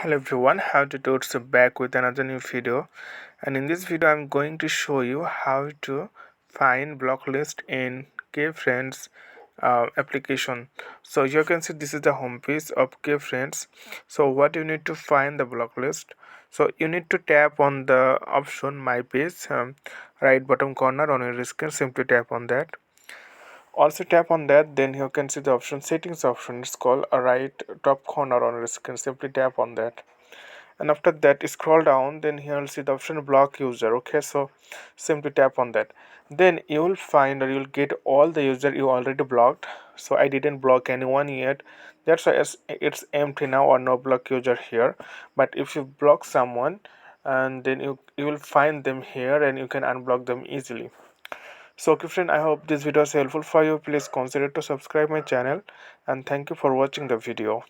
Hello everyone, how to do it back with another new video, and in this video I'm going to show you how to find block list in Kfriends application. So you can see this is the home page of Kfriends. So what you need to find the block list, so you need to tap on the option my page, right bottom corner on your screen. Simply tap on that. Also tap on that, then you can see the option settings option. It's called a right top corner on your screen. Simply tap on that, and after that scroll down, then here you'll see the option block user. Okay, so simply tap on that, then you will find or you'll get all the user you already blocked. So I didn't block anyone yet, that's why it's empty now or no block user here. But if you block someone, and then you will find them here and you can unblock them easily. So okay friend, I hope this video is helpful for you. Please consider to subscribe my channel, and thank you for watching the video.